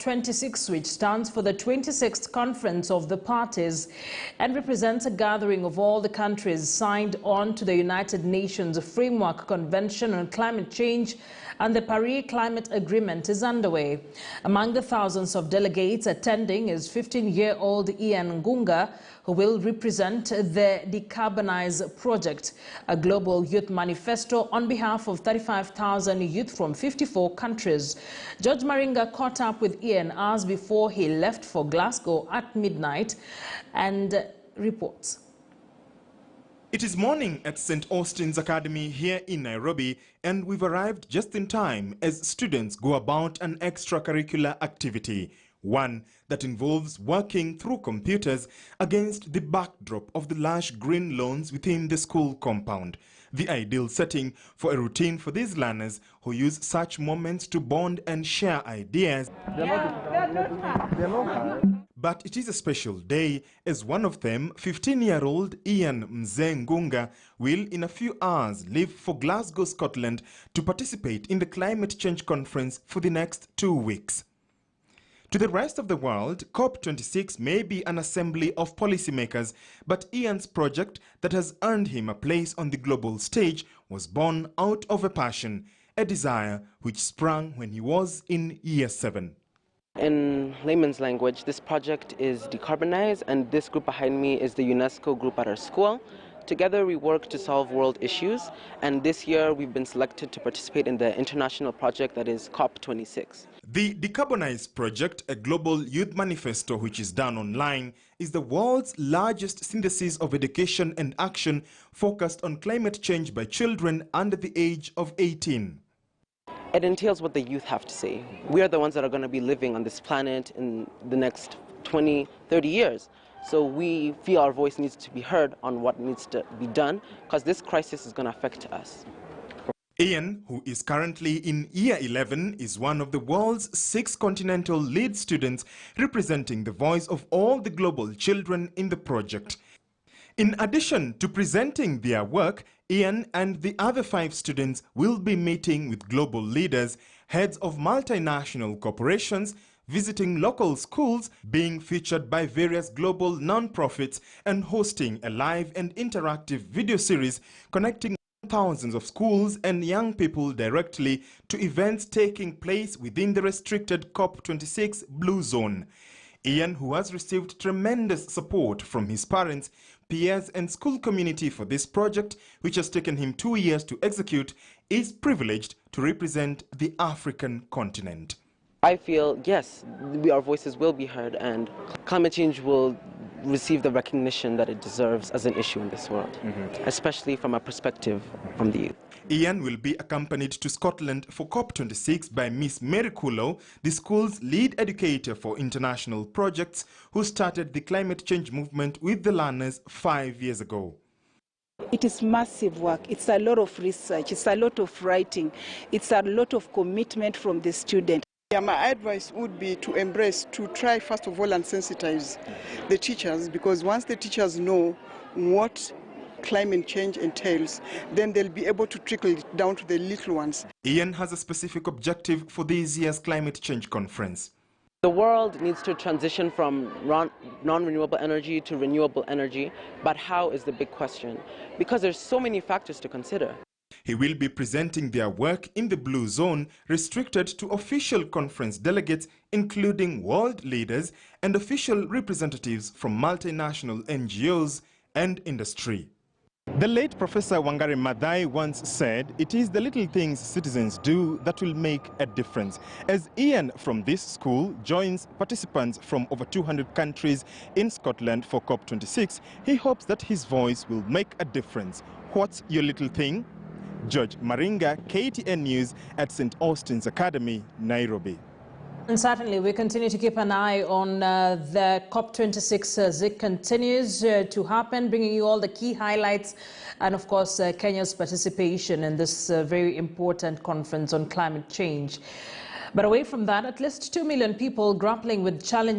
COP26, which stands for the 26th Conference of the Parties and represents a gathering of all the countries signed on to the United Nations Framework Convention on Climate Change and the Paris Climate Agreement, is underway. Among the thousands of delegates attending is 15-year-old Ian Ngunga, who will represent the Decarbonize project, a global youth manifesto on behalf of 35,000 youth from 54 countries. George Maringa caught up with Ian hours before he left for Glasgow at midnight and reports. It is morning at St. Austin's Academy here in Nairobi, and we've arrived just in time as students go about an extracurricular activity, one that involves working through computers against the backdrop of the lush green lawns within the school compound. The ideal setting for a routine for these learners who use such moments to bond and share ideas. But it is a special day, as one of them, 15-year-old Ian Ngunga, will in a few hours leave for Glasgow, Scotland to participate in the climate change conference for the next 2 weeks. To the rest of the world, COP26 may be an assembly of policymakers, but Ian's project that has earned him a place on the global stage was born out of a passion, a desire which sprang when he was in year 7. In layman's language, this project is decarbonize, and this group behind me is the UNESCO group at our school. Together we work to solve world issues, and this year we've been selected to participate in the international project that is COP26. The Decarbonize project, a global youth manifesto which is done online, is the world's largest synthesis of education and action focused on climate change by children under the age of 18. It entails what the youth have to say. We are the ones that are going to be living on this planet in the next 20, 30 years. So we feel our voice needs to be heard on what needs to be done, because this crisis is going to affect us. Ian, who is currently in year 11, is one of the world's 6 continental lead students representing the voice of all the global children in the project. In addition to presenting their work, Ian and the other 5 students will be meeting with global leaders, heads of multinational corporations, visiting local schools, being featured by various global non-profits, and hosting a live and interactive video series connecting thousands of schools and young people directly to events taking place within the restricted COP26 Blue Zone. Ian, who has received tremendous support from his parents, peers and school community for this project, which has taken him 2 years to execute, is privileged to represent the African continent. I feel, yes, our voices will be heard, and climate change will receive the recognition that it deserves as an issue in this world, especially from a perspective from the youth. Ian will be accompanied to Scotland for COP26 by Miss Mary Kulo, the school's lead educator for international projects, who started the climate change movement with the learners 5 years ago. It is massive work. It's a lot of research. It's a lot of writing. It's a lot of commitment from the student. Yeah, my advice would be to embrace, to try first of all and sensitize the teachers, because once the teachers know what climate change entails, then they'll be able to trickle it down to the little ones. Ian has a specific objective for this year's climate change conference. The world needs to transition from non-renewable energy to renewable energy, but how is the big question? Because there's so many factors to consider. He will be presenting their work in the Blue Zone, restricted to official conference delegates, including world leaders and official representatives from multinational NGOs and industry. The late Professor Wangari Maathai once said, "It is the little things citizens do that will make a difference." As Ian from this school joins participants from over 200 countries in Scotland for COP26, he hopes that his voice will make a difference. What's your little thing? George Maringa, KTN News at St. Austin's Academy, Nairobi. And certainly we continue to keep an eye on the COP26 as it continues to happen, bringing you all the key highlights and of course Kenya's participation in this very important conference on climate change. But away from that, at least 2 million people grappling with challenges